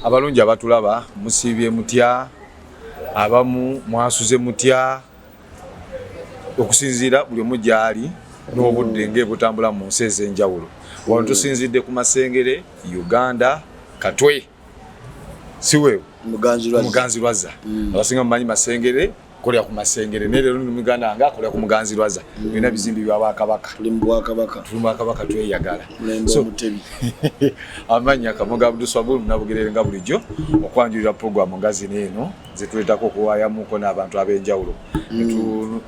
abalungi abatulaba musibye mutya abamu mwasuze mutya okusinzira buli omu gyali n'obudde ng'ebutambula mu nsi ez'enjawulo. Wano tusinzidde ku Masengere, Uganda, Katwe siwe Muganzirwaza. Abasinga mumanyi Masengere kolera ku Masengere ne leero mu Uganda nga kolera ku Muganzirwaza. Bina bizimbi bya Bwakabaka. Tuli mu Bwakabaka tweyagala. So amanya Kamoga Abdul Swabul nabugerere nga bulijjo okwanjulira program ngazi neeno zetuletako okuwayamuko n'abantu ab'enjawulo.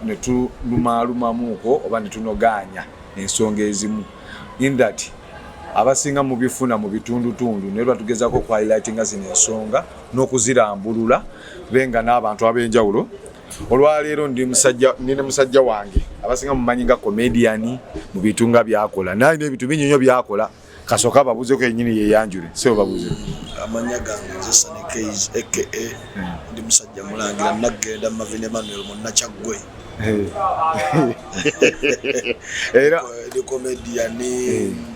Netulumalumamuko oba netunoganya ensonga ezimu. In that abasinga mu bifuna mu bitundutundu ne lwatugezako ku highlightinga zino ensonga n'okuzirambulula benga n'abantu ab'enjawulo. Olwaleero nine musajja wange abasinga mumanyi nga comedian mu bitunga byakola naye n'ebintu bingi nnyo byakola kasoka babuze ko yennyini yeyanjule sebo babuze amanya gange Zesane Keys aka ndi musajja mulangira nagenda Mavine Emmanuel Munachaggwe era the comedian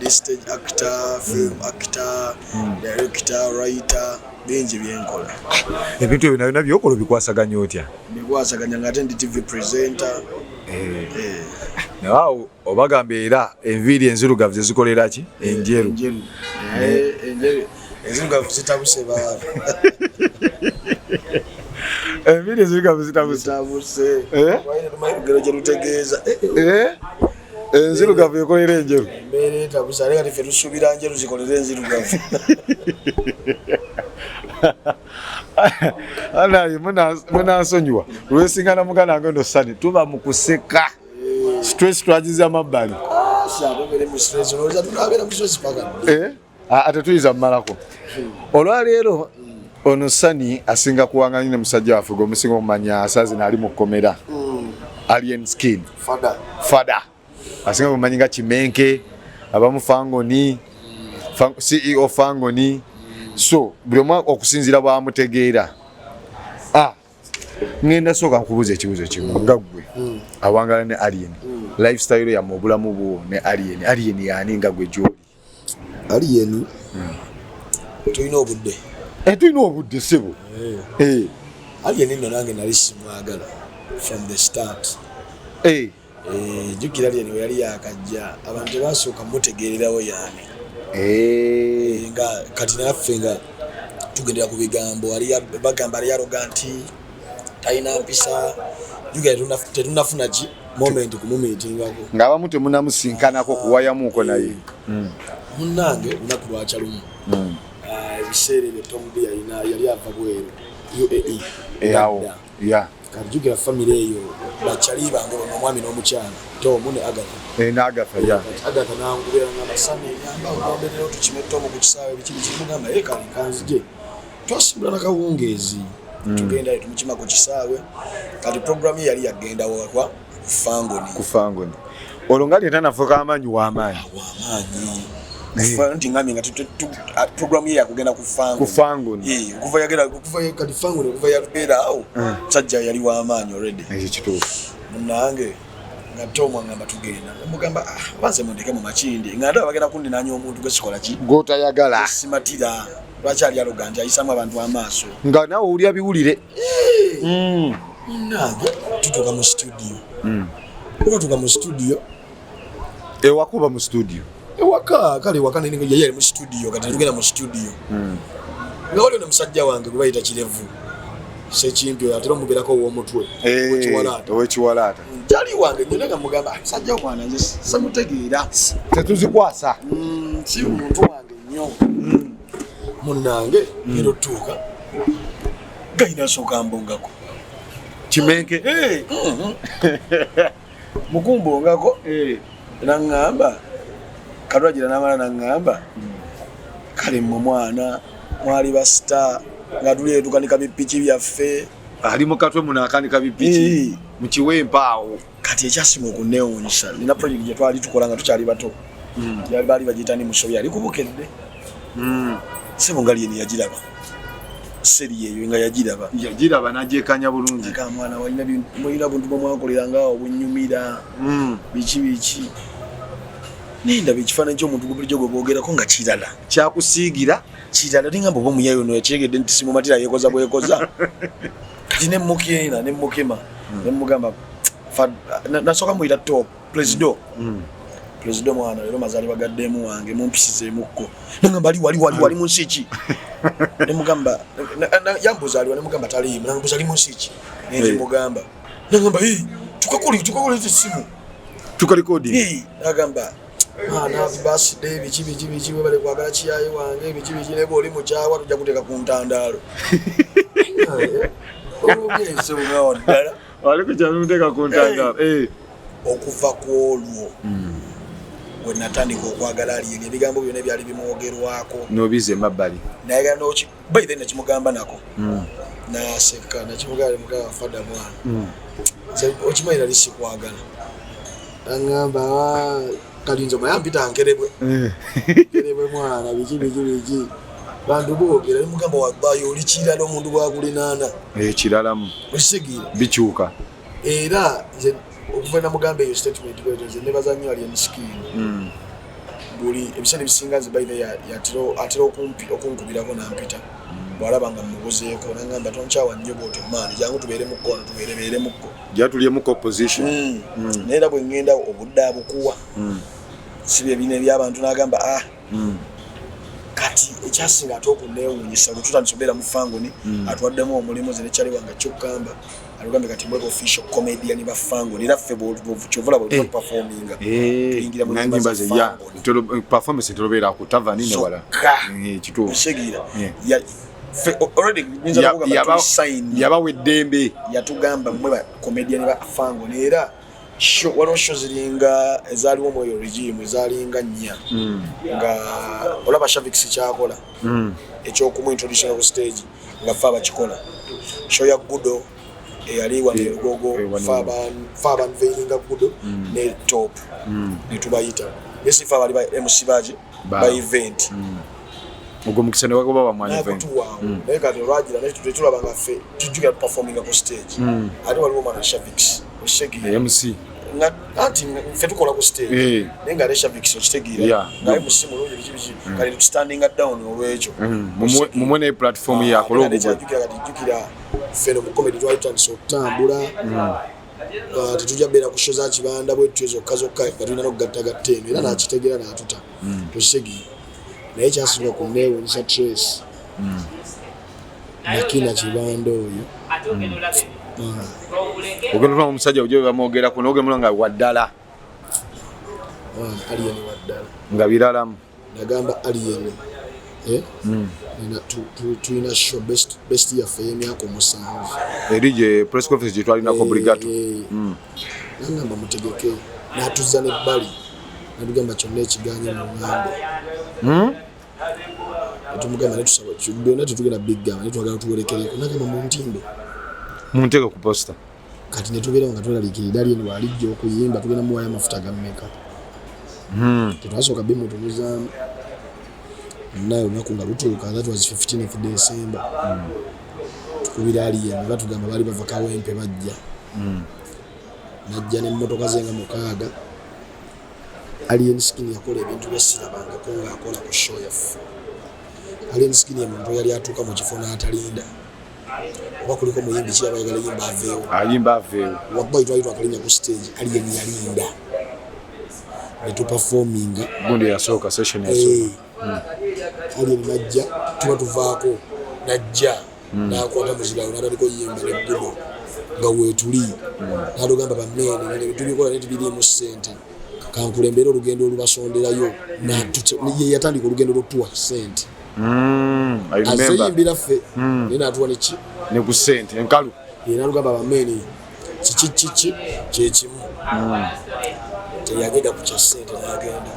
the stage actor film actor director writer bingi byenkola ebintu ebyo nabyo byokola bikwasaganya otya bikwasaganya ngate ndi TV presenter nawo obagambe era enviiri enzirugavu zezikolera ki enjeru enzirugavu zitabuse baba enviiri enzirugavu zitabuse wayine tumayigero gye lutegeeza enzirugavu ekolera enjeru mbere etabusa ale kati ffe tusuubira njeru zikolera enzirugavu anaye munansonyiwa lwesingana mugana ngo ndo Sani tuba mu kuseka stress twagize amabbali ate tuyiza mmalako olwaleero ono Sani asinga kuwanganya ne musajja waffe gwe musinga omumanya asazina ali mu komera Alien Skin Fada asinga kumanyi nga Kimenke abamu Fangoni CEO Fangoni so buli omu okusinzira bwamutegeera ngenda soka nkubuza ekibuzo kimu nga ggwe awangala ne Alien lifestyle ya mubulamu bwo ne Alien yani nga gwe gyoli Alien tulina obudde tulina obudde sebo Alien nno nange nali simwagala from the start jukira Alien we yali yakajja abantu basooka mutegeererawo yani nga kati naffe nga tugendera ku bigambo bagamba ali arrogant talina mpisa jukira tetunafuna ki moment kumumeetingako ng'abamu temunamusinkanako kuwayamuko naye munnange lunaku lwakya lumu ebiseera ebyo Tom B yali ava bweru UAE kati jukira famire eyo bakyali bange omwami n'omukyala Tomu ne Agatha Agatha nangubira ngamba Sami yamba okwamberera tukime Tomu ku kisaawe biki mugamba kale kanzije twasimbula na kawungeezi tugenda tumukima ku kisaawe kati program yali yagenda wakwa Fangoni olongali tanafuka amanyi w'amaanyi nti ngambye nga program ye yakugenda ku Fangoni okuva yagenda kati Fangoni okuva yabeera awo sajja yali w'amaanyi already ekituufu munnange nga Tomu ngamba tugenda mugamba banze mundeke mu makindi nga ndaba bagenda kundinanya omuntu gwesikola ki gotayagala simatira lwakyali arrogant ayisamu abantu amaaso nga nawe owulira biwulire munnange tutuuka mu studio ewakuba mu studio ewaka kale waka nini yali mu studio kati tugenda mu studio nga waliwo ne musajja wange gwe bayita Kirevu Sekimpyo atera omubeerako ow'omutwe owekiwalaata jali wange nyina nga mugamba musajja okwana nze samutegeera tetuzikwasa si muntu wange nnyo munnange ero tuuka gayina sooka mbongako Kimenke mukumbongako naŋŋamba kalwagira n'amala naŋŋamba kale mmwe mwana mwali ba star nga tuleetukanika bipiki byaffe ali mu katwe munakanika bipiki mu kiwempaawo kati ekyasimu okuneewuunyisa nina project gye twali tukola nga tukyali bato baali bagiyita ni musobi yali kubukedde sebo nga Alien yagiraba seri eyo nga yagiraba n'agyekanya bulungi ka mwana walina buntu bwe mwakolera nga obunyumira biki nenda bikifaananyi ky'omuntu bulijjo gwe boogerako nga kirala kyakusiigira kirala ningamba oba omuyayo no yakyegedde nti simumatira yeekoza bwekoza kati nemmukiina nemmukima nemmugamba nasooka muyita top presido presido mwana leero mazaalibwa gaddemu wange mumpisizeemukko nengamba wali mu nsi ki nemugamba yambuuza aliwa nemugamba taliimu nambuuza ali mu nsi ki nemugamba nengamba tukakole essimu tukalikodi nagamba happy birthday biki bwe bale kwagala kiyaye wange biki lebo oli mukyawa tujja kuteeka ku ntandaalo obugezi obwaddala wali kukyali muteeka ku ntandaalo okuva ku olwo bwe natandika okwagala Alien ebigambo byonna byali bimwogerwako nobize emabbali naye noki by then nakimugamba nako naseka nakimugamba mugamba fada mwana okimanyi nali sikwagala angamba kalinzo mayampita nkerebwe mwana biki bantu boogera nemugamba wabbayo oli kirala omuntu gwakulinaana kiralamu osigira bikyuka era okuva namugamba eyo statement bwetoze nebaza nnyo Alien Skin buli ebiseera ebisinga nze baithe atera okunkubirako nampita bwalaba nga mmubuzeeko nangamba tonkyawa nnyo bwotyo maani jangu tubeere mukko wano tubeerebeere mukko jatulyemukko opposition naye era bwe ngenda obudde abukuwa si bye bino eby'abantu n'agamba kati ekyasinga ate okuneewuunyisa bwe tutandise obeera mu Fangoni atwaddemu omulimu ze nekyali wange kyokugamba alugambe kati mbweko official comedian ba Fangoni era ffe kyovula bwe performinga tuyingira mu nyimba ze performance tolobeera ku tavani ne wala kituufu segira already yabawa eddembe yatugamba mmwe ba comedian ba Fangoni era waliwo show ziringa ezaaliwo mu regime ezaalinga nnya nga olaba Shavix kyakola ekyokumuintroduction ku stage nga ffe abakikola show ya Gudo eyali wano erugogo faban veilinga Gudo ne top netubayita esi ffe abali ba MC baje ba event ogwo mukisa ne wagoba bamwanya event naye kati olwagira netulaba nga ffe tujjukira performinga ku stage ate waliwo mwana Shavix MC anti ffe tukola ku stage naye nga Shavix okitegeera naye musimu olungi biki kali tutandinga down olwekyo mumwe ne platform yakola okujjukira feno mu comedy twalitandisa okutambula tetujja beera ku show za Kibanda bwettu ezokka nga tulina n'okugattagatta eno era nakitegeera n'atuta tosegi naye kyasinga kunneewuunyisa Trace nakina Kibanda oyo ogenda tuma omusajja ojjo bamwogerako n'ogemula nga waddala Alien waddala nga biralamu nagamba Alien tulina show best yaffe y'emyaka 7 eri gye press conference gye twalinako obligato nagamba mutegeke n'atuzza n'ebbali natugamba kyonna ekiganye mu ngambe tumugamba netusaba byonna tetugenda biggama naye twagala tuwerekereko nagamba mu ntindo munteke ku posta kati netubeerawo nga tweralikirira Alien bw'alijja okuyimba tugenda muwaayo amafuta ga mmeka tetwasooka bimutubuzaamu naye olunaku nga lutuuka that was 15th December tukubira Alien batugamba baali bava Kawempe bajja najja n'emmotoka ze nga 6 Alien Skin yakola ebintu byesirabangako ng'akola ku show yaffe Alien Skin omuntu yali atuuka mu kifo n'atalinda oba kuliko muyimbi ki abayagala yimba aveewo wabbayi twali twakalinnya ku stage Alien yalinda netuperforminga gundi yasooka session yasooka Alien najja tuba tuvaako najja n'akwata muzirawo n'ataliko yimba n'eggulo nga weetuli n'atugamba bammeene tubikola ne tubiriemu ssente kankulembera olugendo olubasonderayo ye yatandika olugendo lw'otuwa ssente azeyimbira ffe naye n'atuwa neki ne ku ssente enkalu era alugamba bammeene kiki kyekimu teyagenda ku kya ssente n'agenda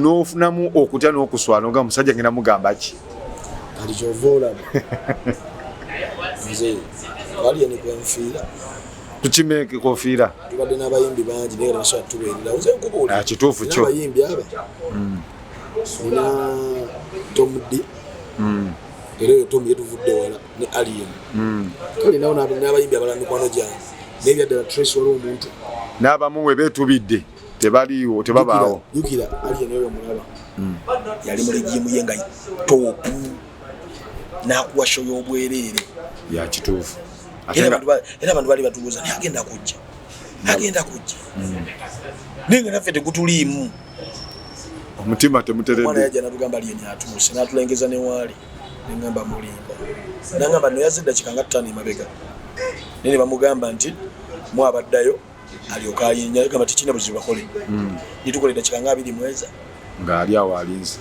n'ofunamu okutya n'okuswala nga musajja ngenda mugamba ki kati kyova olaba nze Alien kwenfiira tukimeke kofiira tubadde n'abayimbi bangi naye era tubeerera nze nkubuulira kituufu kyo abayimbi aba nina Tom D era oyo Tom yetuvudde wala ne Alien kale nawo n'abayimbi abalala mikwano gyange naye byaddala Trace waliwo omuntu n'abamu we beetubidde tebaliwo tebabaawo jukira ali nayo mulaba yali muri jimu yenga top nakuwa show y'obwerere ya kituufu era abantu bali batubuza agenda kujja ninga naffe tegutuliimu omutima temuterede mwana yaja natugamba ali nyatuse natulengeza ne wali ngamba mulimba nangamba no yazidda kikanga tutani mabega nene bamugamba nti mwabaddayo aliokayinya kama tichina buzibu bakole nitukoleda kikanga abiri mweza ngali awo alinze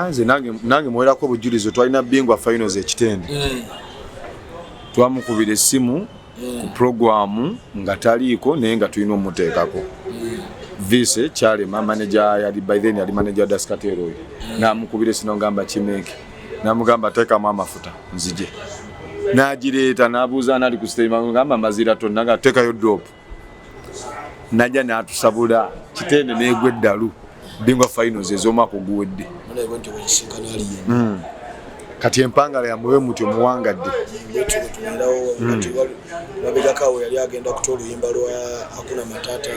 nze nange mwerako bujulizo twalina bingwa finals ekitende twamukubira essimu ku programu nga taliiko naye nga tulina omuteekako vice Charema manager yali by then yali manager Daskatero namukubira sino ngamba Kimeke namugamba teekamu amafuta nzije nagireeta nabuuza nali ku stage ngamba mazira tonnanga teekayo drop najja natusabula kitende negwe ddalu bingwa finals ez'omwaka oguwedde kati empangala ya muwe mutyo muwangadde babegakawo yali agenda kutola oluyimba lwa Hakuna Matata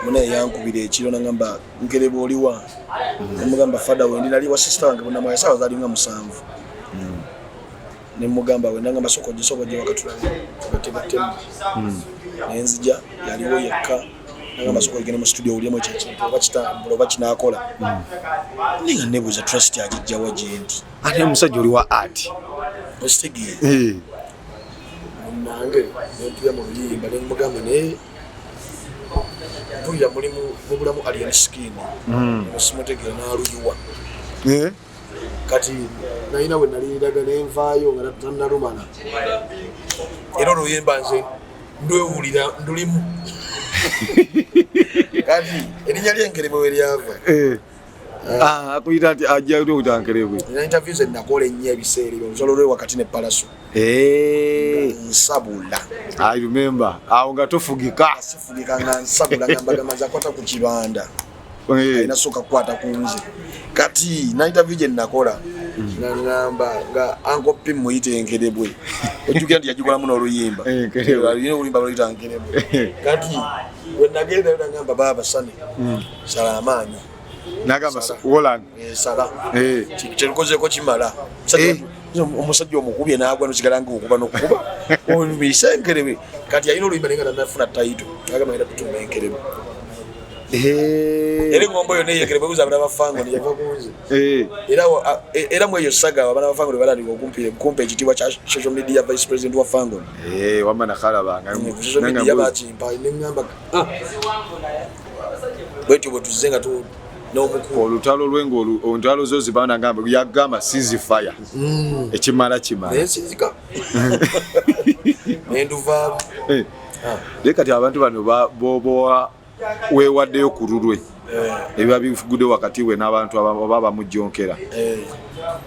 mune yankubira ekiro nangamba nkereba oliwa namugamba fada wendi nali wa sister wange bona mwa sawa zali nga 7 nemugamba we nangamba sokoje wakatula batemu nenzija yaliwo yekka nangamba sokoje mu studio uli mu cheche bakitambula bakinakola ninga nebuza trust yagijja wajendi ate musajja oli wa art ostegi nange ntuya mu luyimba nemugamba ne tuya mulimu mubulamu alien skin musimutegera naluyiwa kati naina we nalindaga nenvaayo nga tanalumala era oluyimba nze ndwewulira ndulimu kati erinnya lyenkerebe we lyava akuyita nti ajja okutankerebwe na interviews nakola ennyo ebiseera olusolwo lwe wakati ne palaso nsabula I remember awo nga tofugika sifugika nga nsabula ngamba za kwata ku kibanda ina soka kwata kunze kati na interview nakola ngamba nga Uncle Pim muyite enkerebwe ojugira ndi yajikola muno oluyimba yine oluyimba luyita enkerebwe kati we nagenda ngamba baba sane salamanyi nagamba Holland sala kikoze ko kimala omusajja omukubye nagwa nosigala nga okuba nokuba obisenkerebe kati yayina oluyimba nenga nafuna title nagamba era tutumba enkerebwe eri ngombo yo neye kerebe kuza bana bafango ne yava kunze era mweyo saga abana bafango balali kumpe ekitibwa cha social media vice president wa fango wamana khala banga nanga yabati mpa ngamba bwetu botuzenga tu n'omukulu olutalo lwengo ontalo zozi bana ngamba yagamba sizi fire ekimala nesizika nenduva lekati abantu bano boboa wewaddeyo kululwe ebiba bigude wakati we n'abantu ababa mujjonkera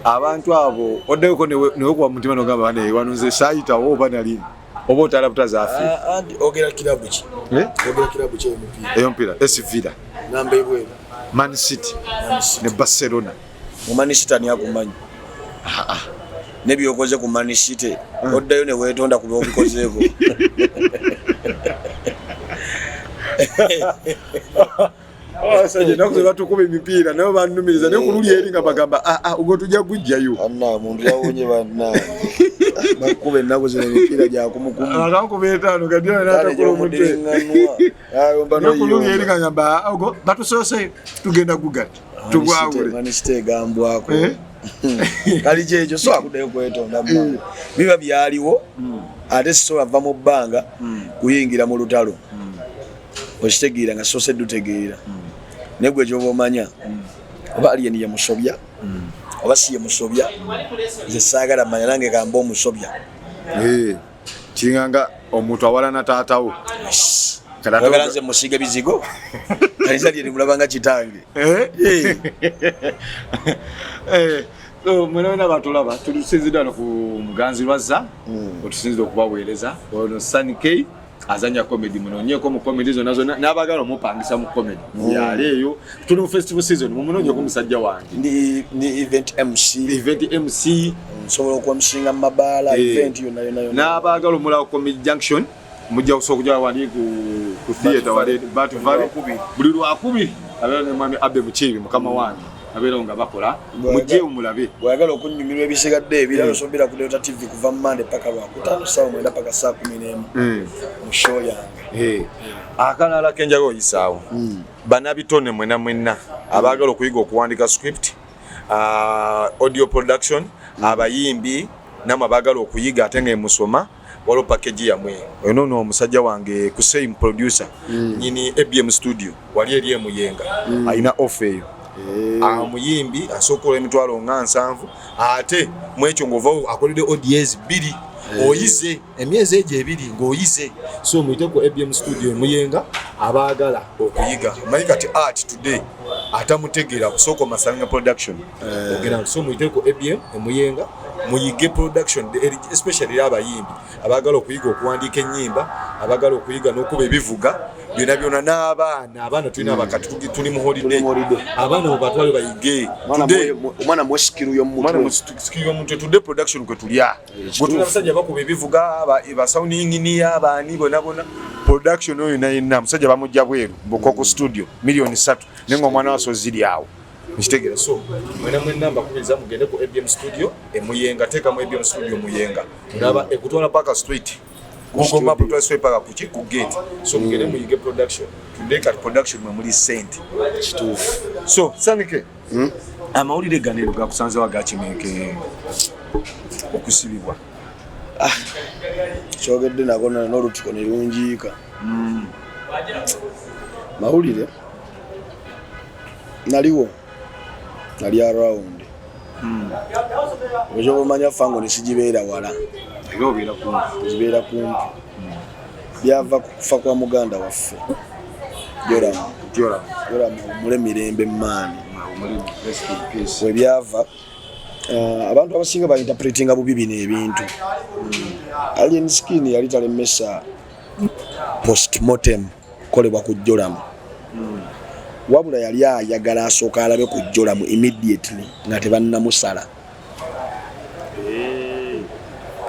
abantu abo oddeko newe kuba mutima nogamba bane wanunze sayita oba nali oba otalabuta zaafi ogera kilabu ki eyompira esivira namba ebwe Man City ne Barcelona mu Man City ani akumanyi nebyokoze ku Man City oddayo ne wetonda ku byobikozeko Saje nakuze batukube mipira nabo banumiriza ne kululi eri nga bagamba ugo tujja kujjayo anna mundu yawonye banna bakube nakuze mipira gya kumukumu akakubetano kadira natakula omutwe ayo mbano kululi eri nga ngamba ugo batusose tugenda gugati tugwawule maniste gambwako kali jejo so akudayo kwetonda biba byaliwo ate so ava mu bbanga kuyingira mu lutalo oshitegira nga sose dutegeera negwe jobo omanya oba alien ya musobya oba siye musobya ze sagala manya nange gamba omusobya kinganga omuntu awalana taatawo kala nze musiga bizigo alizali ni mulabanga kitange so mwana batulaba tulisinzidana ku Muganzi Lwazza otusinzidde okubaweereza ono Sunny K azanya comedy munonyeko mu comedy zo nazo nabagala mupangisa mu comedy yale eyo tuli mu festival season mumunonyeko musajja wange ni event MC so kwa mshinga mabala event yona nabagala mula comedy junction mujja kusokujja wali ku ku theater wale Batu Valley buli lwakubiri abeera ne mwami Abe Mukiibi mukama wange abeera nga bakola mujje omulabe bwagala okunyumirwa ebisigadde ebirala sombera ku Delta TV kuva Monday paka Lwakutaano saa 9 paka saa 11 mu show yange akalala kenjaga oyisaawo banabitone mwenna abaagala okuyiga okuwandika script audio production abayimbi namwe abaagala okuyiga ate nga emusoma waliwo package yamwe ono no omusajja wange ku same producer nyini ABM studio wali eri emuyenga alina offer eyo amuyimbi asokola emitwalo nga 7 ate mwekyo ngova akolede audios 2 oyize emyezi eje 2 ng'oyize so muyite ku ABM studio emuyenga abaagala okuyiga manyi kati art today atamutegeera kusoko Masalanga production ogera so muyite ku ABM emuyenga muyige production especially abayimbi abaagala okuyiga okuwandiika ennyimba abaagala okuyiga n'okuba ebivuga byonna n'abaana tulina abakati tuli mu holiday abaana obatwale bayige omwana mwesikiru y'omuntu today production kwe tulya gutuna abasajja bakuba ebivuga ba sound engineer abaani bona production oyo nayenna musajja bamujja bweru ku studio milioni 3 nenga omwana waso ziri awo mkitegera so mwenna mbakubiriza mugende ku ABM studio emuyenga teeka mu ABM studio muyenga ndaba ekutwala paka street Google map to swipe paka kuchi ku gate so mugende muyige production today kat production mwe muri sent kituufu so sanike amawulire ganero gakusanze wagakimeke okusibibwa kyogedde nagona n'olutuko nirungiika mawulire naliwo nali around ojo bomanya fango nesigibeera wala zibeera kumpi byava kufa kwa muganda waffe Joram mule mirembe maani webyava abantu abasinga ba interpretinga bubi bino ebintu Alien Skin yali talemesa postmortem kolebwa ku Joram wabula yali ayagala asooka alabe ku Joram immediately nga tebannamusala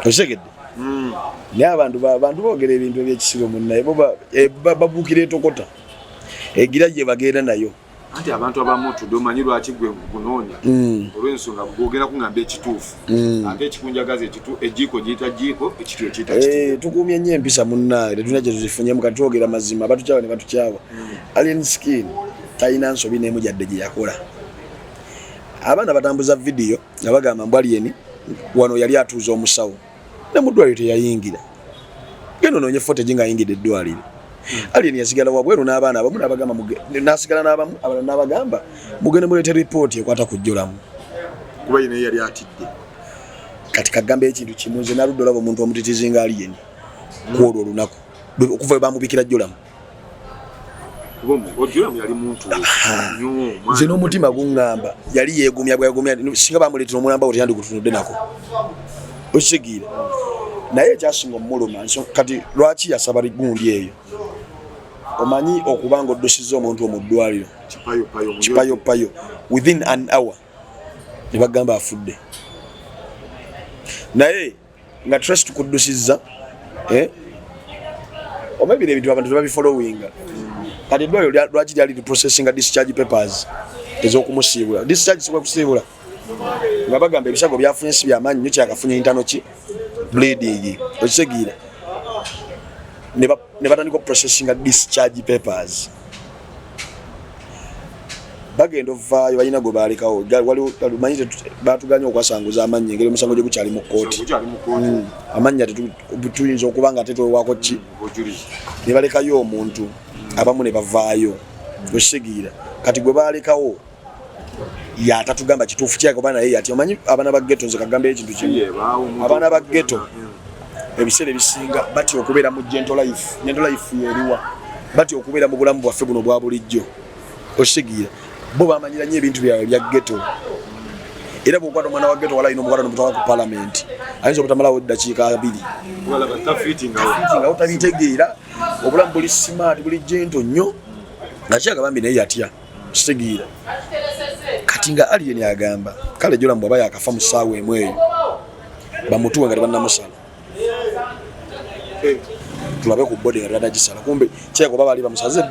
osegedde naye abantu boogera ebintu ebyekisibo munnaye babuukira etokota egira gye bagenda nayo anti abantu abamu tudomanyi lwaki gwe kunoonya olw'ensonga bwogera kungamba ekituufu ate ekikunjagaza ejjiiko giyita jjiiko ekityo kiyita kityo tukuumye nnyo empisa munnaye tetulina gye tuzifunyemu kati twogera mazima batukyawa ne batukyawa Alien Skin talina nsobi n'emu gyadde gye yakola abaana batambuza vidiyo nga bagamba mbu Alien wano yali atuuza omusawo ne mu ddwaliro teyayingira genda onoonye footage ng'ayingidde eddwaliro Alien yasigala wabweru n'abaana abamu n'abagamba n'asigala n'abamu abalala n'abagamba mugende muleete ripooti ekwata ku Joram kuba yine yali atidde kati kagamba ekintu kimu nze naludde olaba omuntu omutitizi nga Alien kwolwo olunaku okuva bamubikira Joram Joram yali muntu nze n'omutima guŋŋamba yali yeegumya bwayegumya singa bamuleetera omulamba we teyandi gutunudde nako okisegiire naye ekyasinga omuluma kati lwaki yasaba gundi eyo omanyi okubanga oddusizza omuntu omuddwaliro kipayopayo within an hour ne bagamba afudde naye nga trust tukuddusizza omabire ebintu abantu tebabifollowinga kati eddwaliro lwaki lyali processing discharge papers ez'okumusiibula discharge sibwa kusiibula nga bagamba ebisago byafunye si byamaanyi nnyo kyakafunye intano ki bleeding okisegiire ne batandika processing discharge papers bagenda ovaayo balina gwe baalekawo manyi batuganya okwasanguza amannya engeri omusango gye gukyali mu kkooti amannya tuyinza okuba nga tetwewako ki ne balekayo omuntu abamu ne bavaayo okisegiira kati gwe baalekawo yatatugamba kituufu kyake oba naye yati omanyi abaana ba ghetto nze kagamba ekintu kimu abaana ba ghetto ebiseera ebisinga batya okubeera mu gentle life yeriwa batya okubeera mu bulamu bwaffe buno bwa bulijjo okisegiira bo bamanyira nnyo ebintu byabwe bya ghetto era bw'okwata omwana wa ghetto wala alina omukwata nomutwala ku palamenti ayinza obutamalawo eddakiika 2 nga otabitegeera obulamu buli smart buli gentle nnyo nga kyagambye naye yatya kitegeera kati nga Alien agamba kale Joram bw'aba yakafa mu ssaawa emu eyo bamutuwe nga tebannamusala tulabe ku body nga gisala kumbe kyeko baba ali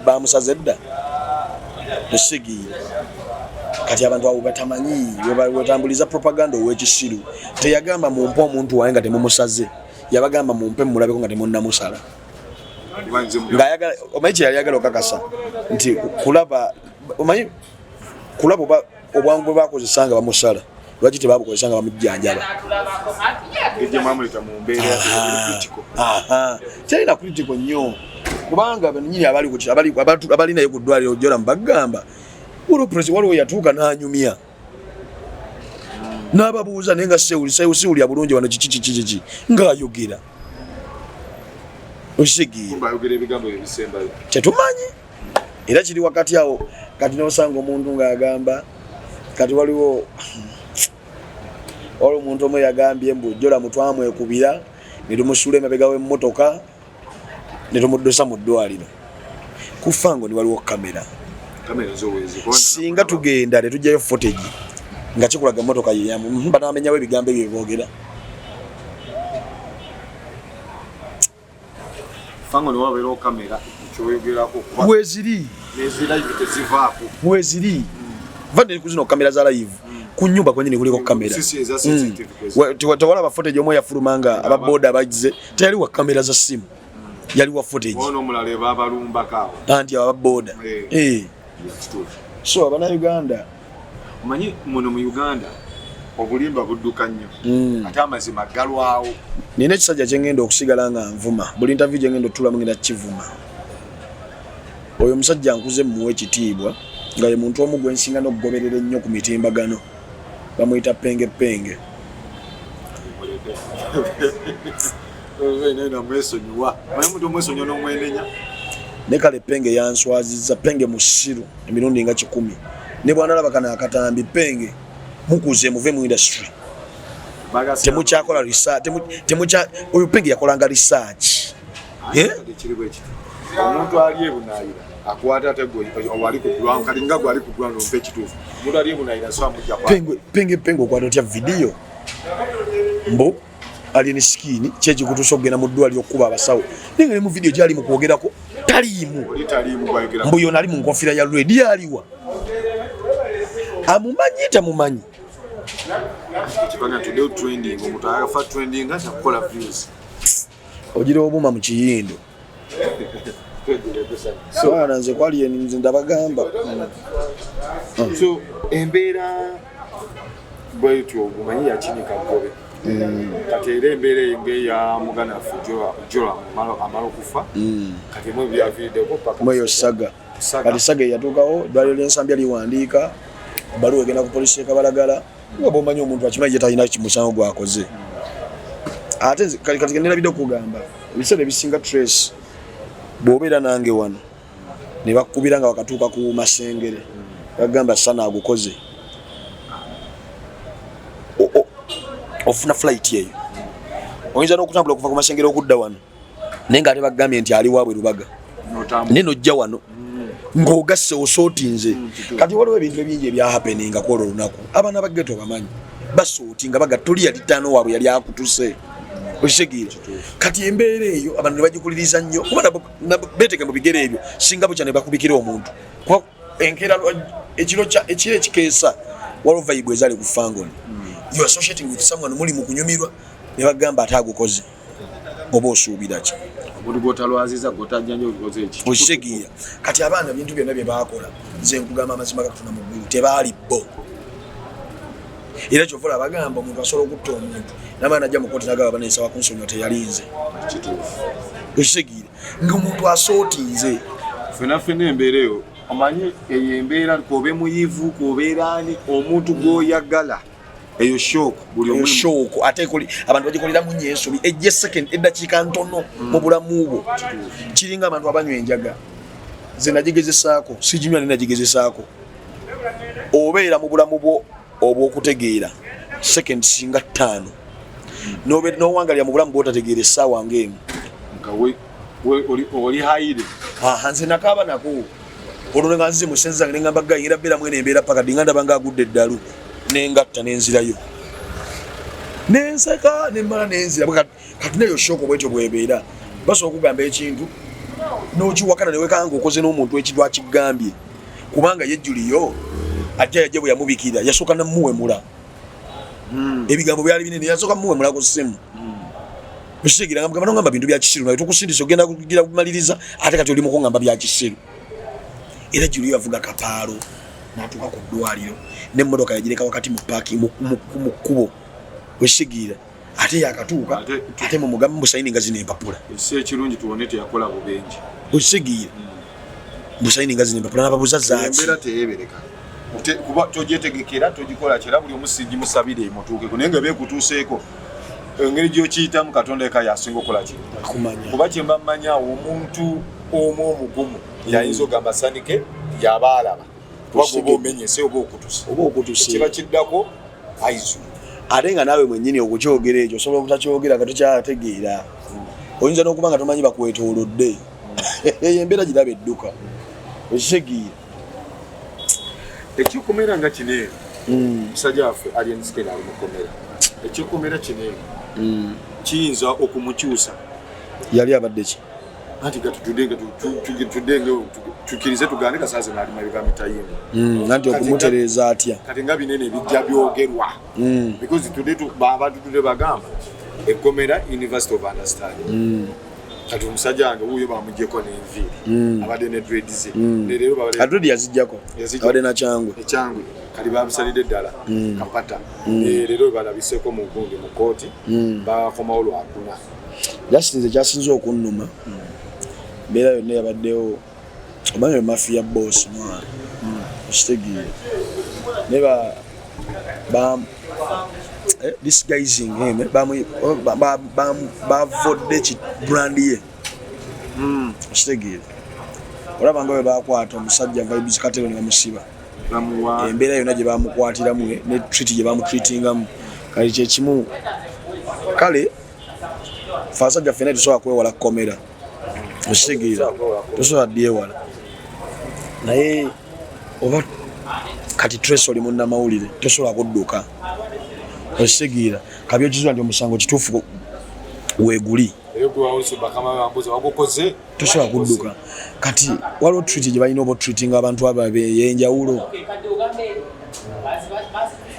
bamusaze dda esigiire kati abantu abo batamanyi wetambuliza propaganda ow'ekisiru teyagamba mumpe omuntu waye nga temumusaze yabagamba mumpe mulabeko nga temunnamusala ng'ayagala omanyi kye yali ayagala okakasa nti kulaba omanyi kulaba obwangu bwe bakozesa nga bamusala lwaki tebabukozesa nga bamujjanjaba kyalina kritiko nnyo kubanga banyini abali naye ku ddwaliro Joram bagamba waliwo yatuuka n'anyumya n'ababuuza naye nga siwulya bulungi wano kiki ng'ayogera osigiye tetumanyi era kiri wakati awo kati n'osanga omuntu ng'agamba kati waliwo omuntu omu yagambye mbu Joram twamwekubira ne tumusuula emabega w'emmotoka ne tumuddosa mu ddwaliro kufa ngo ne waliwo kamera singa tugenda ne tujjayo footage nga kikulaga emmotoka yeyamu banamenyawo ebigambo ebyo boogera weziri vande kuzino kamera za live kunyumba kwenyini kuliko kamera tewalaba footage omwe yafulumanga ababoda abagize teyali wa kamera za simu yali wa footage anti ababoda so abana Uganda omanyi muno mu Uganda obulimba budduka nnyo ate amazima galwawo nina ekisajja kyengenda okusigala nga nvuma buli interview gyengenda otulamu ngenda kivuma oyo omusajja nkuze muwe ekitiibwa nga ye muntu omu gwe nsinga n'okugoberera ennyo ku mitimbagano bamuyita penge ne kale penge yanswazizza penge musiru emirundi nga 10 ne bwanalaba kana akatambi penge mukuze muve mu industry temukyakola research oyo penge yakolanga research omuntu ali ebunayira akwata atego awali ku ground kali nga gwali ku ground ompe kitufu omuntu ali ebunayira so amujja kwa penge okwata otya video mbo ali ni skini kyeje kutusogena mu ddwali okuba abasawo ninga mu video gyali mu kwogerako taliimu bayogera mbo yona ali mu nkofira ya red yaliwa amumanyi tamumanyi kipanga today trending omuntu ayafa trending ata kola views ogira obuma mu kiyindo so ananze kwali nze ndabagamba so embeera bwetyo ogumanyi yakinika gobe kati era embeera nge ya mugana Joram amalo kufa kati mwe byavirideko paka mweyo saga kati saga yatuukawo ddwaliro ly'ensambi liwandiika baluwa egenda ku polisi ekabalagala nga bomanyi omuntu akimanyi talina kimusango gwakoze ate kati nirabidde okugamba ebiseera ebisinga trace bw'obeera nange wano ne bakubira nga wakatuuka ku Masengere bagamba sana agukoze ofuna flight yeyo oyinza n'okutambula okuva ku Masengere okudda wano naye nga ate bagambye nti ali waabwe Lubaga ne nojja wano ng'ogasse osootinze kati waliwo ebintu ebingi ebya happeninga kwolwo olunaku abaana ba ghetto bamanyi basootinga baga tuli yali ttaano waabwe yali akutuse okisegiire kati embeera eyo abantu ne bagikuliriza nnyo kuba beeteke mu bigere ebyo singa bukya ne bakubikira omuntu enkeera ekiro ekikeesa waliwo vibe ezaali ku Fangoni you associating with someone muli mu kunyumirwa ne bagamba atagukoze oba osuubira ki omuntu gotalwaziza gotajjanja okoze eki okisegiira kati abaana ebintu byonna bye baakola nze nkugamba amazima gakutuna mu ggulu tebaali bo era kyovula bagamba omuntu asobola okutta omuntu n'abaana ajja mu kooti n'agaba baneesawa ku nsonga teyalinze okisegiire ng'omuntu asootinze fenafena embeera eyo omanyi eyo embeera kobe muyivu kobeera ani omuntu gw'oyagala eyo shock buli omu shock ate abantu bagikoleramu nnyo ensobi ejja second eddakiika ntono mu bulamu bwo kiringa abantu abanywa enjaga nze nagigezesaako siginywa ne nagigezesaako obeera mu bulamu bwo obw'okutegeera second singa 5 n'owangalira mu bulamu bw'otategeera essaawa ng'emu oli hayire nze nakaaba nako olwo nga nzize musenza ne ngamba gayi era beera mwene embeera paka dinga ndaba nga agudde eddalu nengatta nenzirayo nenseka nemmala nenzira kati nayo shoko bwetyo bwebeera basobola okugamba ekintu n'okiwakana ne wekanga okoze n'omuntu ekidwa kigambye kubanga yejjuliyo ajja yajja bwe yamubikira yasooka namuwemula ebigambo byali binene yasooka muwemula ku ssimu Usigira ngamba ngamba bintu bya kisiru na tukusindisa ogenda kugira kumaliriza ate kati oli mu kungamba bya kisiru era Juliyo avuga kapaalo natuka ku ddwaliro n'emmotoka yagireka wakati mu parking mu kubo Usigira ate yakatuuka ate mu mugambo musayininga zino empapula ese ekirungi tuwone teyakola bubenji Usigira musayininga zino empapula n'ababuza zaaki embera teyebereka kuba tojetegekera togikola kera buli omusigi musabire mutuuke kunenga beekutuuseeko engeri gyokiyitamu Katonda eka yasinga okola ki kuba kyemba mmanya omuntu omu omugumu yayinza ogamba sanike yabaalaba kuba omenyese oba okutuse kiba kiddako aizu ate nga naawe mwennyini okukyogera ekyo osobola obutakyogera nga tokyategeera oyinza n'okuba nga tomanyi bakwetoolodde eyo embeera giraba edduka okisegiira ekyokomera nga kino musajja waffe Alien Skin ali mukomera ekyokomera kino kiyinza okumukyusa yali abadde ki ati gatudenge tukirize tugane kasasa nali mabiga mitayimba nanti okumutereza atya kati nga binene bijja byogerwa because today abantu tude bagamba ekomera University of Understanding kati omusajja wange wuyo bamujjeko n'enviiri abadde ne dreads leero babale adredi yazijjako abadde na kyangwe ekyangwe kali bamusalidde ddala kapata leero balabiseko mu gunge mu kooti bakomawo lwakuna jasinze kyasinze okunnuma mbeera yonna yabaddewo omanyi mafia boss mwana kitegeere neba disguising him bavodde ki brand ye kitegeere olaba nga bwe bakwata omusajja vibes katero nga musiba embeera yonna gye bamukwatiramu ne treat gye bamutreatingamu kali kyekimu kale fasajja ffenna tusobola kwewala kukomera ositegeera tosobola dyewala naye oba kati Trace oli munnamawulire tosobola kudduka ositegeera kabyo kizwa nti omusango kituufu weeguli tosobola kudduka kati waliwo treat gye balina oba treatinga abantu ababe yenjawulo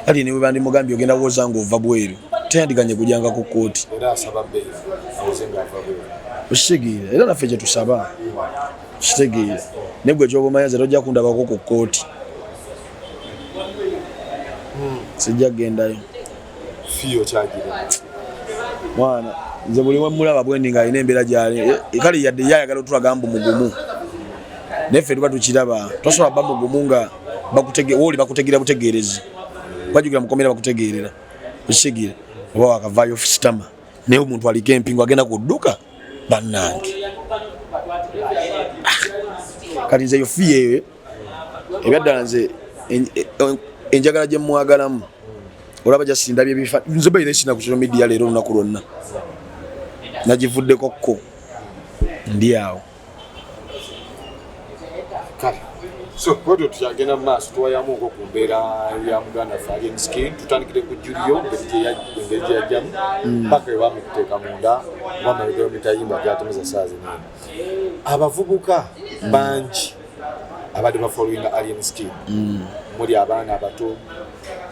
kati ne bwe bandimugambye ogenda kuwoza ng'ova bweru teyandiganye kujanga ku kooti ositegeera era naffe kye tusaba kitegeera negwe kyobumanyaze tojja kundabako ku kooti sijja kugendayo mwana nze buli mulaba bwendi ng'alina embeera gyali kale yadde yayagala otulaga mbu mugumu neffe tuba tukiraba tosobola bba mugumu nga wooli bakutegeera butegeerezi bajjukira mukomera bakutegeerera okitegeera oba wakavaayo sitama naye omuntu aliko empingo agenda kudduka bannange kati nze yofiya eyo ebyaddala nze enjagala gye mwagalamu olaba gyasindabye ebifa nze bayina sina ku social media leero olunaku lwonna nagivuddeko kko ndi awo so kodo tuyagenda maaso tuwayamuko ku mbeera ya muganda Alien Skin tutandikire ku Juliyo engeri gye yajjamu mpaka we bamukuteeka munda bamalekero mitayimba gyatomeza saa zinene abavubuka bangi abadde bafollowinga Alien Skin muli abaana abato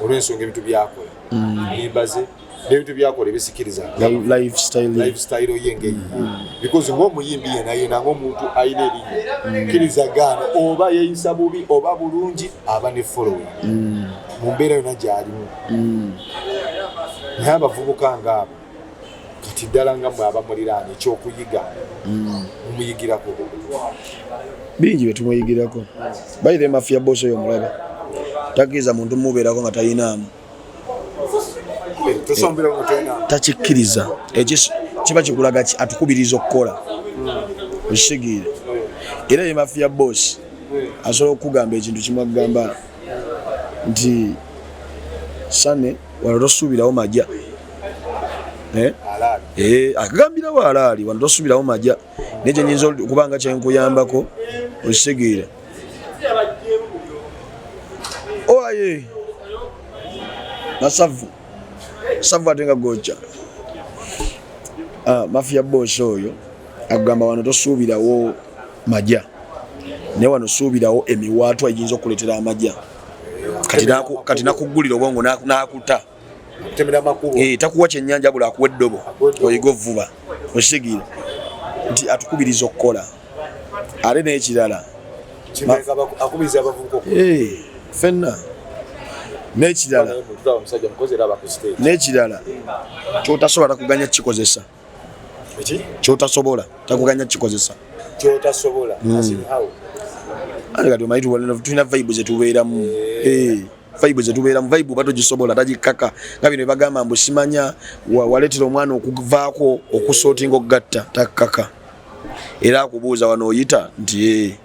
olw'ensonga ebintu byakola ennyimba ze n'ebintu byakola ebisikiriza lifestyle yengeyi because ng'omuyimbi yena ng'omuntu ayina erinnya kirizagana oba yeeyisa bubi oba bulungi aba ne following mu mbeera yonna gy'alimu naye abavubuka ng'abo kati ddala nga mwe abamuliraana ekyokuyiga mumuyigirako bingi bye tumuyigirako bayire mafia boss oyo omulaba takiriza muntu mubeerako nga talinaamu takikkiriza kiba kikulaga atukubiriza okukola okitegeera era ye mafia boss asobola okugamba ekintu kimu agamba nti sane wano tosuubirawo majja akagambirawo alaali wano tosuubirawo majja naye kye nyinza okubanga kyenkuyambako okitegeera owaye nasavu savu ate nga gocha mafia boss oyo agamba wano tosuubirawo majja naye wano suubirawo emiwaatwa egiyinza okukuleetera amajja kati nakuggulira obwongo n'akuta takuwa kyennyanja bula akuwa eddobo oyiga ovuba okitegera nti atukubiriza okukola ate n'ekirala fenna n'ekirala kyotasobola takuganya kikozesa kyotasobola takuganya kikozesa kati omanyi tulina vibe zetubeeramu vibe zetubeeramu vibe oba togisobola tagikaka nga bino bagamba mbu simanya waleetera omwana okuvaako okusootinga okugatta takaka era akubuuza wano oyita nti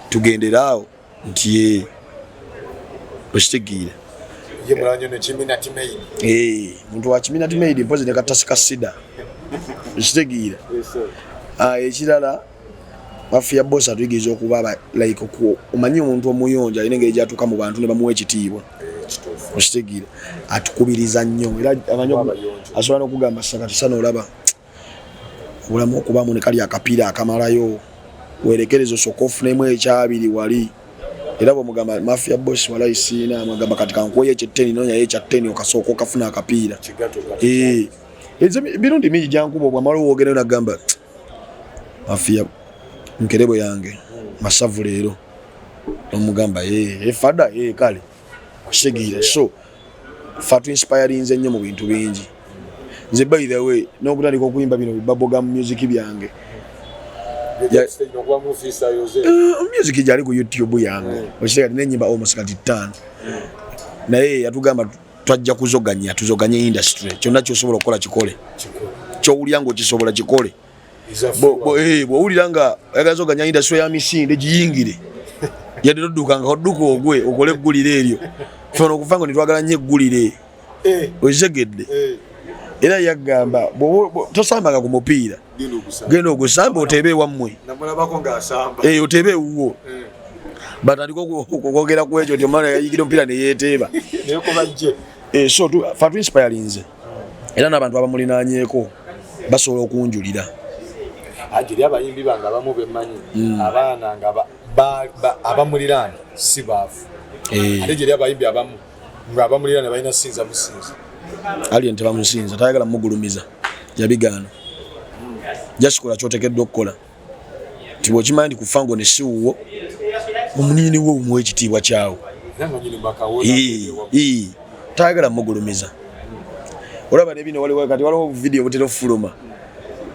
tugenderaawo nti okitegeera muntu wa kiminati maidi mpozi ne katasika sida okitegeera ekirala Mafia boss atuyigiriza okuba like omanyi omuntu omuyonja alina engeri gyatuuka mu bantu ne bamuwa ekitiibwa okitegeera atukubiriza nnyo era asobola n'okugamba sakati sana olaba obulamu okubaamu ne kali akapiira akamalayo werekereza osooka ofunemu ekyabiri wali era bw'omugamba Mafia boss walayi siina amagamba kati kankuweyo ekyetteni noonyayo ekyatteni okasooka okafuna akapiira emirundi mingi gyankuba obwamala owoogerayo nagamba Mafia nkerebo yange masavu leero omugamba fada kale okitegere so fatu inspiring nnyo mu bintu bingi nze by the way n'okutandika okuyimba bino bubblegum music byange music gyali ku YouTube yange okitegere n'ennyimba almost kati 5 naye yatugamba twajja tuzoganye industry kyonna kyosobola okukola kikole kyowulya ng'okisobola kikole bw'owulira nga ayagala oganya industry ya misinde giyingire yadde toddukanga odduka ogwe okole eggulire eryo fena okuva ngo nitwagala nnyo eggulire okitegedde era yagamba tosambanga ku mupiira genda ogusamba oteebe ewammwe oteebe ewuwo batandika okwogera ku ekyo nti omwana yayigira omupiira neyeeteeba so fatu inspirinze era n'abantu abamulinanyeeko basobola okunjulira ajiri abayimbi banga abamu bemanyi abaana nga abamuliraana si baafu ate jeri abayimbi abamu nga abamuliraana balina sinza musinza ali nti bamusinza tayagala mugulumiza yabigaana jasikola kyotekeddwa okukola nti bw'okimanyi nti kufa ngo ne siwuwo omunini wo omuwa ekitiibwa kyawo tayagala mugulumiza olaba nebino waliwo kati waliwo vidiyo butera ofuluma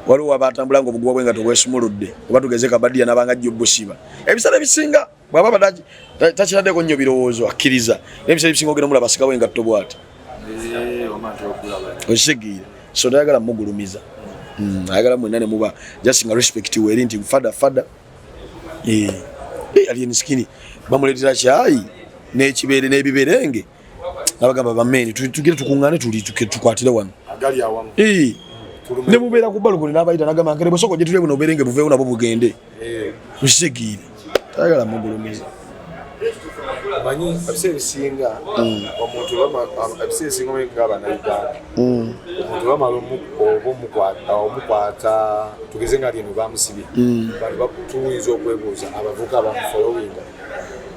waliwo abatambula nga obuguwa bwe nga tobwesumuludde oba tugeze kabadiya nabanga jjo busiba ebisale bisinga bwaba takiraddeko nnyo birowoozo akkiriza n'ebisale bisinga ogenda mulaba sikawo engatto bwati okisegiire so tayagala mugulumiza ayagala mwenna ne muba just nga respect weri nti fada alien skinny bamuleetera kyayi n'ekibeere n'ebiberenge nabagamba bameni tugire tukuŋŋaane tukwatire wano ne mubeera ku balukuni n'abayita nagamba nkere bwesoko gye tuli buno oberenge buveewo nabo bugende okisegiire tayagala mugulumiza manyi ebiseera ebisinga omuntu ebiseera ebisinga ng'abanauganda omuntu bamala omukwata tugeze nga lyeno bamusibye tuyinza okwebuuza abavuka abamufolowinga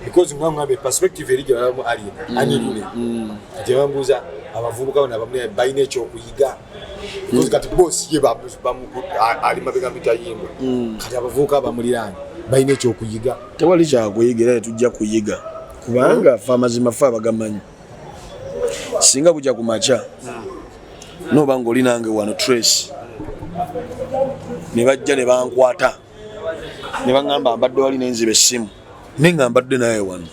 because ngambye perspective eri gyebamu anyirine gye bamubuuza abavubuka bano abamu balina ekyokuyiga because kati boss ye ali mabega mitayimba kati abavubuka bamuliraanye balina ekyokuyiga tewali kyakuyiga era tujja kuyiga kubanga fe amazima fe abagamanyi singa bujja ku makya noba nga oli nange wano trace ne bajja ne bankwata ne baŋŋamba mbadde wali nenziba essimu ne nga mbadde naye wano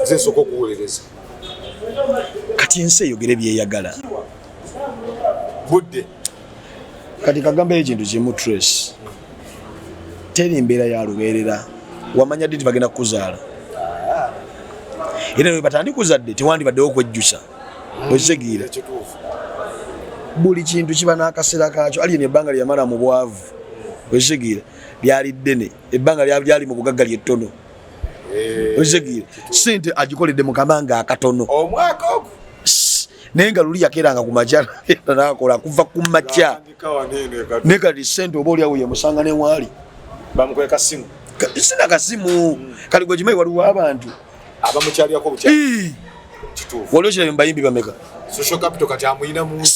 zensooka okuwolereza kati ensi eyogere byeyagala budde kati kagambayo ekintu kimu trace teri mbeera ya lubeerera wamanya ddi bagenda kukuzaala era batandikuzadde tewandibaddewo okwejjusa okisegiire buli kintu kiba n'akaseera kakyo alien ebbanga lyamala mu bwavu okisegiire lyali ddene ebbanga lyali mu bugagga lyettono okisegiire sente agikoledde mu kamanga akatono omwaka ogwo nenga luli yakeranga ku majala nakola kuva ku macha neka disento oboli awo ye musanga ne wali bamukwe kasimu sina kasimu kali gwe jimayi waliwo abantu abamukyali yako bukyali kituufu waliwo kira mbayimbi bameka social capital kati amuyina mungi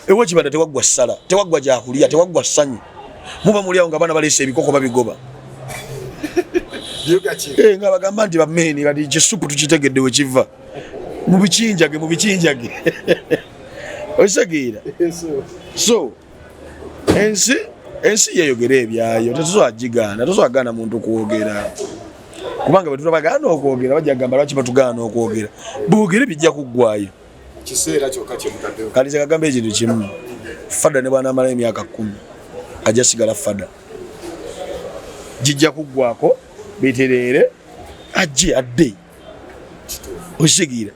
ewo kibanda tewagwa sala tewagwa jakulia tewagwa sanyu muba muli awo nga bana balese ebikoko babigoba nga bagamba nti bameni kati kisupu tukitegedde we kiva mubichinjage osegira so ensi yeyogera ebyayo tetuzwagana muntu kwogera kubanga bwe tulabagana okwogera bajja kugamba lwaki batugana okwogera boogere bijja kuggwayo kiseera kyokka kyemutaddewo kati nze kagamba ekintu kimu fada ne bwana amala emyaka 10 ajja sigala fada jijja kuggwako biterere ajje adde osegira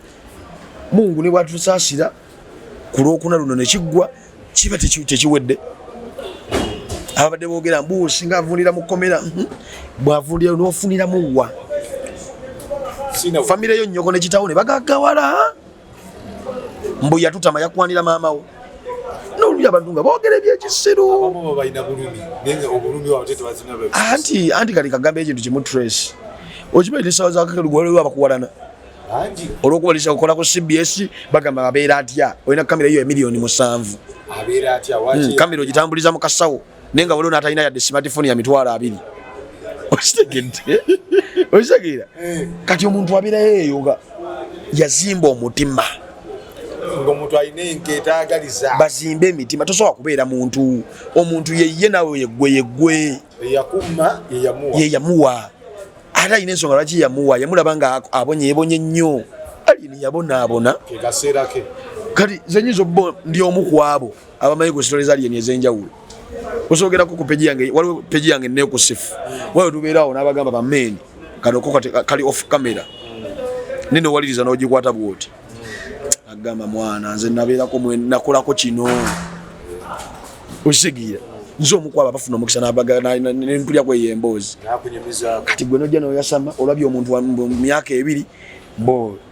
Mungu ne bwatusaasira kulokuna luno ne kiggwa kiba tekiwedde abadde boogera mbu singa avundira mu komera bwavundira n'ofunira muwa famire yo nnyoko ne kitawo ne bagagawala mbu yatutama yakwanira maama wo n'oluli abantu nga boogera ebyekisiru anti kali kagamba ekintu kimu trace okimanyi lisawo zakakalugwaliwo abakuwalana olwokubalisa kukola ku CBS bagamba abeera atya olina kamera eyo $7,000,000 abeera atya kamera ogitambuliza mu kasawo nenga waliwo n'atalina yadde smartphone ya $200 okitegedde kati omuntu abeerayo eyo nga yazimba omutima ng'omuntu alina enkeetaagaliza bazimbe emitima tosobola kubeera omuntu yeye nawe yeggwe yeyamuwa ate alina ensonga lwaki yamuwa yamulaba nga yebonye nnyo alini yabonaabona kati zenyiza obbo ndi omu ku abo abamanyi ku sitole zaliyeni ez'enjawulo osogerako ku peji yange waliwo peji yange neekusifu waliwo tubeerawo n'abagamba bameni kadoko kali off camera nino owaliriza n'ogikwata bwoti agamba mwana nze nabeerako nakolako kino okisegira nze omukwaba abafuna omukisa n'empulya kweyo emboozi kati gwe nojja noyasama olabye omuntu mu myaka 2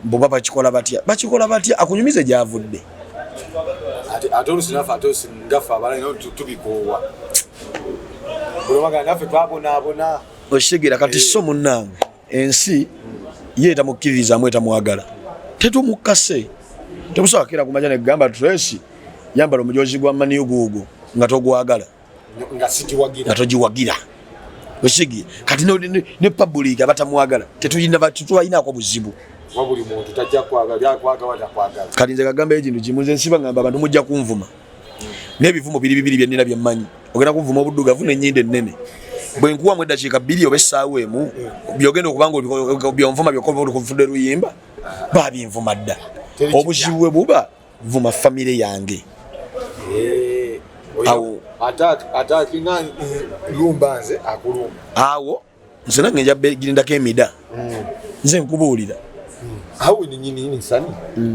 boba bakikola batya akunyumize gyavudde ate olusinafu ate ngafe abalala tubikoowa olwabagana naffe twabonaabona okisegira kati so munnange ensi ye etamukkiririzaamu etamwagala tetumukase temusobola kera kumanya negamba Tracy yambala omujozi gwa maniyu guugo nga togwagala nga togiwagira okisegira kati ne public abatamwagala tetulinaako buzibu wabuli muntu tajja kwagala takwagala kati nze kagamba ekintu kimu nze nsiba ngamba abantu mujja kunvuma n'ebivumo bibiri byennina byemmanyi ogenda kunvuma obuddugavu n'ennyindo ennene bwe nkuwamu eddakiika 2 oba essaawa emu byogenda okubanga byonvuma byokoba olikuvudde luyimba babinvuma dda obuzibu bwe buba vuma famire yange awo atakinga lumba nze akulumba awo nze nange nja girindako emida nze nkubuulira awo nyini sani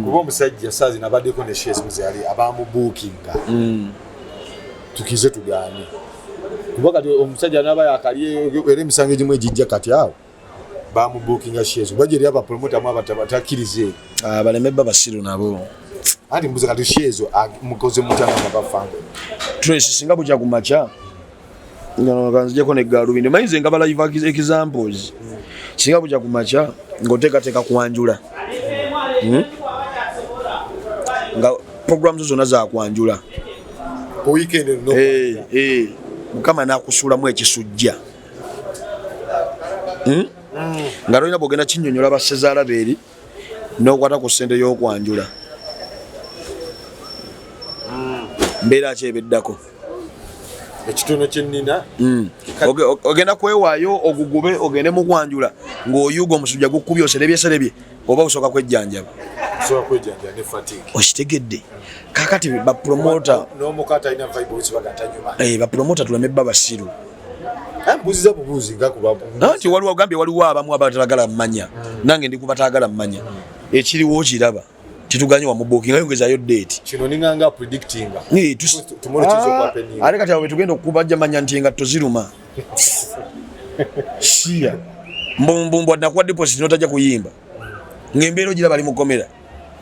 kuba omusajja saazi nabaddeko ne shares muzali abamubuukinga tukize tugaane kuba kati omusajja naba yakalye era emisango egimu egijja kati awo bamubuukinga shares bajja eri abapromota mu abatakkirize baleme babasiru nabo anti mbuze kati shares mukoze mutanga mabafanga Tracy singa bujja kumacha ngano kanzijeko ne galubindi mayinze ngabala live examples singa bujja kumacha ngoteka kwanjula nga programs zona za kwanjula ku weekend no mukama nakusulamu ekisujja nga lolina bogenda kinyonyola basezaala beeri n'okwata ku ssente y'okwanjula mbeera kyebeddako ekitono kyennina ogenda kwewaayo ogugube ogende mu kwanjula ng'oyuga omusujja gukubye oserebye oba osooka kwejjanjaba okitegedde kakati bapromota bapromota tuleme bba basiru mbuziza bubuzi nti waliwo ogambye waliwo abamu abatagala mmanya nange ndi kubatagala mmanya ekiriwo kiraba tituganye wamubuukinga yongezayo date kino ninganga predictinga ate kati awo tugenda okubajja manya nti nga toziruma siya mbumbu adnakuwa deposit notajja kuyimba ng'embeera ogira bali mukomera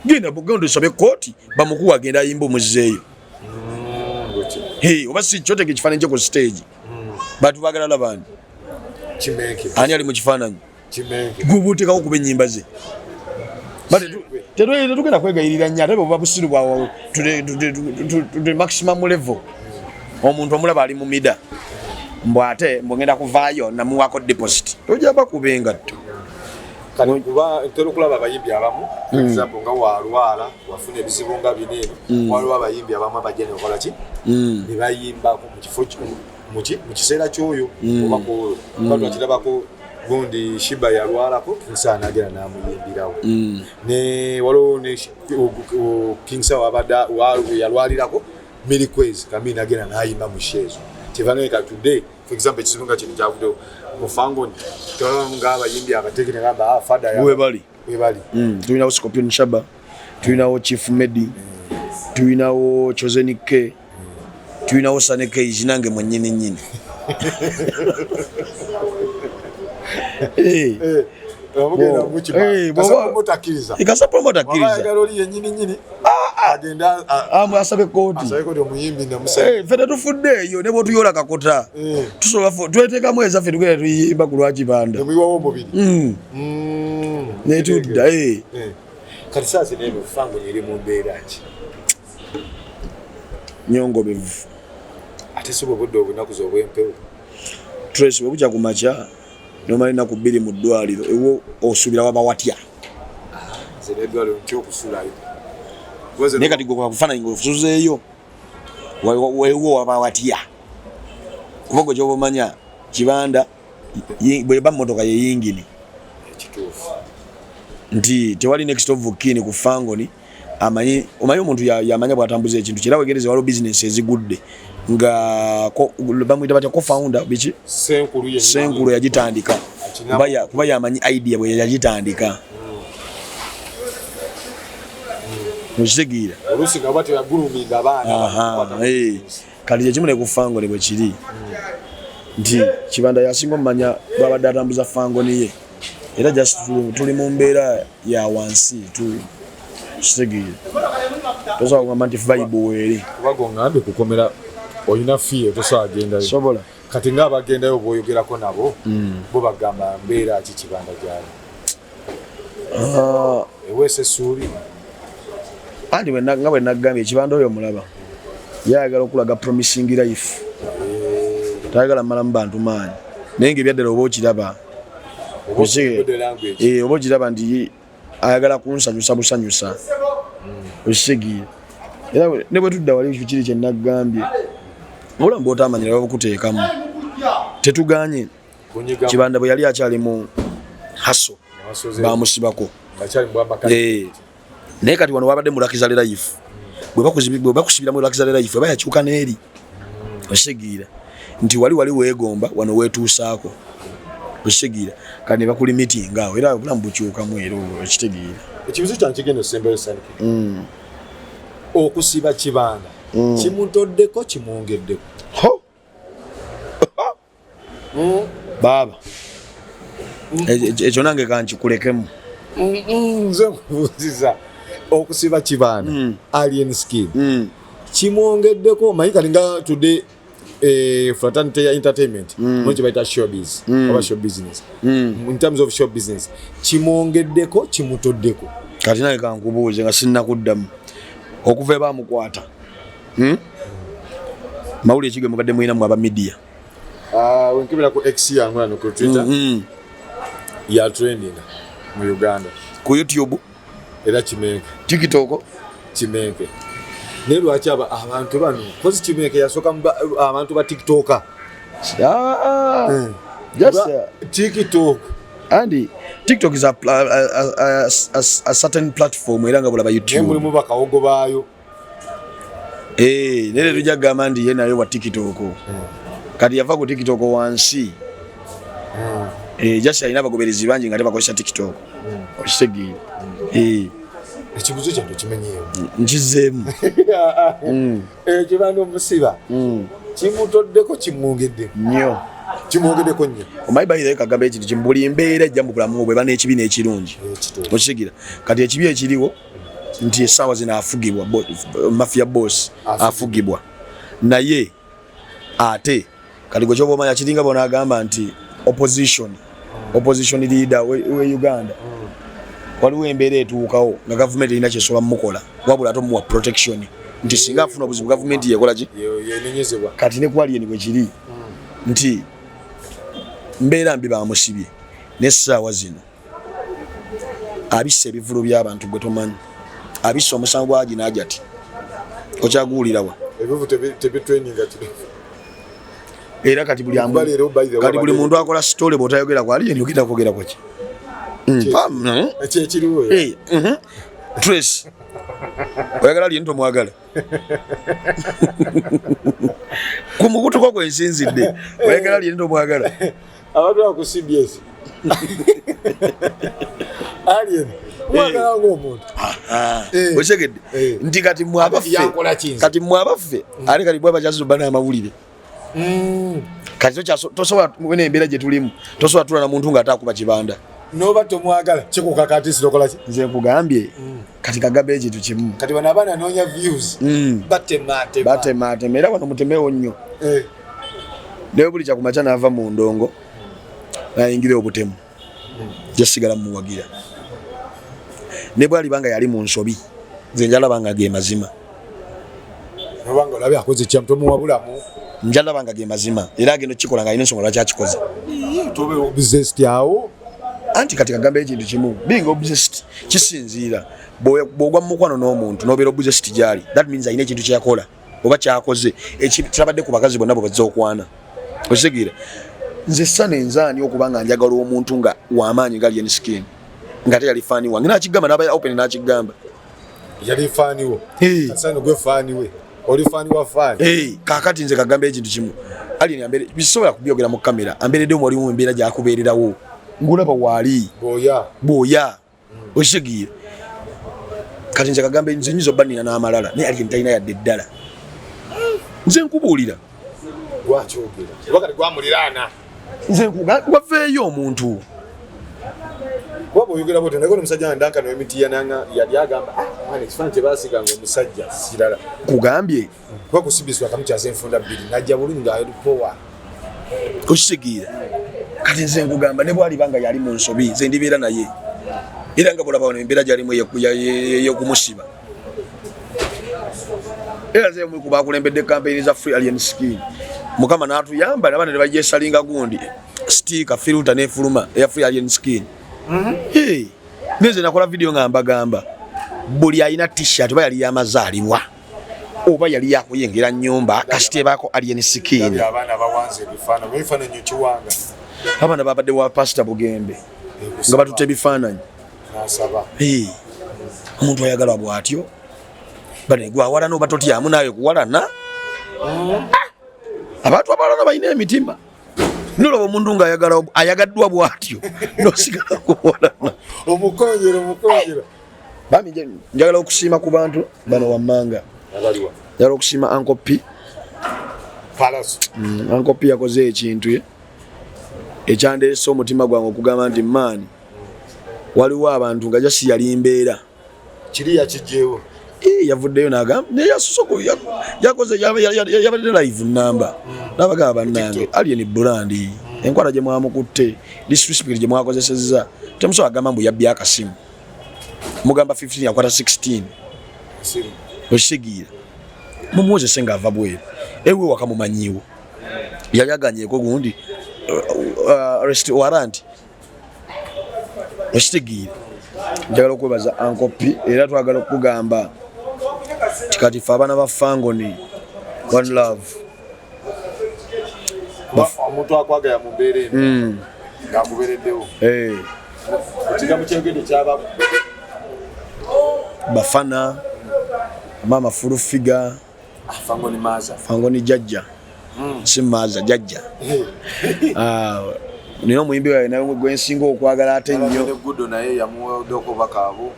genda bugondo sobe koti bamukuwa agenda ayimba omuzeeyo oba si kyoteke ekifaananyi kye ku stage bantu baagala labani ani ali mu kifaananyi gubuutekako kuba ennyimba ze tetugenda kwegayirira nnyo ate bwebuba busiru bwawe to maximum level omuntu omulaba ali mu mida mbw ate mbwengenda kuvaayo namuwako deposit tojaba kuba engatto kati kuba ntera okulaba abayimbi abamu example nga walwala wafuna ebizibu nga bineeno waliwo abayimbi abamu abajja nekola ki ne bayimbako mu kifo mu kiseera kyoyo oba kuolwo batwakirabako gundi Shiba yalwalako nsaana agera namuyimbirawo ne waliwo ne Kingsa wabadda yalwalirako Milikwezi kamina agera nayimba mu shezo kivaneka today for example ekizibu nga kino kyavudewo mufangoni nga abayimbi abatekere ngamba fada ya webali tulinawo Scorpion Shaba tulinawo Chief Medi tulinawo Chosen K tulinawo Saneke izinange mwennyini nyini ikasa promota kiriza asabe koti fete tufudde eyo ne bwotuyola kakota tusobola tweteekamu ezaffe tugenda tuyimba ku lwakibanda netudda kati sasa neno fango nyeri mu mbeera ki nyongobevu ate sibo budde obunaku z'obwempewo Trace bwekukya ku makya nomala ennaku 2 mu ddwaliro ewo osuubira waba watya naye kati gwe kwakufaananyi ngaofusuzeeyo wewo waba watya kubanga kyoba omanya kibanda bweba mmotoka yeyingini nti tewali next of kin ku fangoni omanyi omuntu yamanya bw'atambuza ekintu kira wegereze waliwo bizinesi ezigudde nga bamuyita batya co-founder biki senkulu yagitandika kuba yamanyi idea bwe yagitandika mukitegeera oluusi nga bwate yagulumiga abaana kati kyekimu ne ku fangoni bwe kiri nti kibanda yasinga omumanya babadde atambuza fangoni ye era just tuli mu mbeera ya wansi kitegeera tosobola kugamba nti vibe weeri kubago ngambe kukomera olina fiye tosobola agendayo sobola kati ngaabagendayo bwoyogerako nabo bo bagamba mbeera ki kibanda gyali eweesa essuubi anti nga bwe naggambye ekibanda oyo omulaba yayagala okulaga promising life tayagala mmalamu bantu maanyi naye ngaebyaddala oba okiraba oba okiraba nti ayagala kunsanyusa busanyusa okitegeera era ne bwe tudda wali ekyo kiri kye naggambye obulamu bw'otamanyira babukuteekamu tetuganye kibanda bwe yali akyali mu haso bamusibako naye kati wano wabadde mulakiza le life bwe bakusibiramu lakiza le life eba yakyuka n'eri okitegeera nti wali weegomba wano weetuusaako okitegeera kati ne bakulimitinga awo era obulamu bukyukamu era okitegeera ekibuzo kyange kigenda osembayo sanike okusiba kibanda kimutoddeko kimwongeddeko baaba ekyo nange kankikulekemu nze nkubuuziza okusiba kibanda alien skin kimwongeddeko omanyi kati nga today fraternity ya entertainment mwenye baita showbiz oba show business in terms of show business kimwongeddeko kimutoddeko kati nange kankubuuze nga sinnakuddamu okuva ebamukwata mawuli ekigwe mukadde mwinamu aba media wenkebera ku X yangu ano ku Twitter ya trending mu Uganda ku YouTube era Kimenke TikTok Kimenke ne lwaki abantu bano kozi Kimenke yasoka abantu ba TikToker just TikTok and TikTok is a certain platform era nga bulaba YouTube mulimu bakawogo baayo nere tujja gamba ndi ye nayo wa TikTok kati yava ku TikTok wansi just alina abagoberezi bangi nga tebakozesa TikTok okitegeera ekibuzo kyange kimenyeewo nkizeemu kibanda omusiba kimutoddeko kimwongedde nnyo kimwogeddeko nnyo omanyi bayirayo kagamba ekintu kimu buli mbeera ejja mu bulamu bweba n'ekibi n'ekirungi okitegeera kati ekibi ekiriwo nti esawa zina afugibwa mafia boss afugibwa naye ate kali gwe chobo manya kiringa bona agamba nti opposition leader we Uganda waliwo embeera etuukawo nga government erina kyesobola mukola wabula ate omuwa protection nti singa afuna obuzibu government yekola ki yenenyezebwa kati ne kwali ni bwe kiri nti mbeera mbi bamusibye n'essaawa zino abisse ebivulo by'abantu gwe tomanyi abisse omusango gwagi n'ajati okyaguwulirawa ebivu tebitraininga kiri era kati buli muntu akola story bw'otayogera kwali yeni ogenda kwogera kwaki ekiriwo Trace oyagala lye nto mwagala kumukutuko kwensinzidde oyagala lye nto mwagala abantu aku CBS alien mwagala ng'omuntu okyegedde nti kati mwabaffe ali kati bwaba kyasoba n'amawulire kati tosobola wena embeera gye tulimu tosobola tula na muntu ng'ataakuba kibanda noba tomwagala kikukakatisi tokola ki nze nkugambye kati kagambe ekintu kimu kati bano abaana anoonya views batematema era wano mutemewo nnyo naye buli kyakumakya n'ava mu ndongo nayingira obutemu jasigala muwagira ne bwalibanga yali mu nsobi nze njalabanga ge mazima nobanga olabe akoze kyamutomuwabulamu njalabanga ge mazima era agenda okikola nga alina ensonga lwaki akikoze tobe obsessed awo anti kati kagambe ekintu kimu being obsessed kisinziira bw'ogwa mu mukwano n'omuntu n'obeera obsessed gyali that means alina ekintu kyakola oba kyakoze ekirabadde ku bakazi bonna bwe bazze okwana okitegera nze sana enzaani okuba nga njagala omuntu nga w'amaanyi nga alien skin nga te yali faani wange n'akigamba n'aba open n'akigamba yali faani wo asana gwe faani we oli faani wa faani kaakati nze kagambe ekintu kimu alien ambere bisobola kubyogera mu kamera amberedde omwali mu mbeera gyakubeererawo ngulaba waali bw'oya okitegera kati nze kagambe nze nyiza obba nina n'amalala naye alien talina yadde eddala nze nkubuulira gwakyogera wakati gwamuliraana nze waveeyo omuntu waba oyogera bote naye omusajja wandanka n'emiti yananga yali agamba ekifaananyi kye baasiganga omusajja kirala kugambye kuba kusibiswa kamukyaza enfunda bbiri najja bulungi ng'alipowa okitegeera kati nze nkugamba ne bwalibanga yali mu nsobi nze ndibeera naye era nga bwolaba wano embeera gyalimu ey'okumusiba era nze mwe kubakulembedde kampeyini za free alien skin mukama n'atuyamba n'abaana ne bagyesalinga gundi stiika filter n'efuluma eya free alien skin neze nakola video nga mbagamba buli alina t-shirt oba yali yamazaalibwa oba yali yakuyingira nnyumba kasiteebako alien skin abaana bawanze ebifaananyi ebifaananyi kiwanga abaana babadde wa pasita Bugembe nga batutte ebifaananyi nasaba omuntu ayagala bw'atyo bane gwawalana oba totyamu naawe kuwalana abantu abalala balina emitima noloba omuntu nga ayagaddwa bw'atyo nosigala kuwalana omukonyera bami njagala okusiima ku bantu bano wammanga njagala okusiima Uncle P Uncle P yakoze ekintu ekyandeese omutima gwange okugamba nti maani waliwo abantu nga jasi yali mbeera kiri yakijjeewo yavuddeyo n'agamba naye yasosoko yakoze yabadde live namba n'abagamba bannange alien brand enkwata gye mwamukutte disrespect gye mwakozesezza temusobola agamba mbu yabbye akasimu mugamba 15 yakwata 16 okisegiira mumuwozese ng'ava bweru ewe wakamumanyiwo yali aganyeeko gundi arrest warrant okitegire njagala okwebaza Uncle P era twagala okugamba tikati fe abaana ba Fangoni one love omuntu akwagala mu mbeera eno ng'akubeereddewo ekigambo kyogedde kyaba bafana mama fulu figa Fangoni maaza Fangoni jajja si maaza jajja nina omuyimbi wawe nawe gwensinga okwagala ate nnyo gudo naye yamuweddeko bakaabo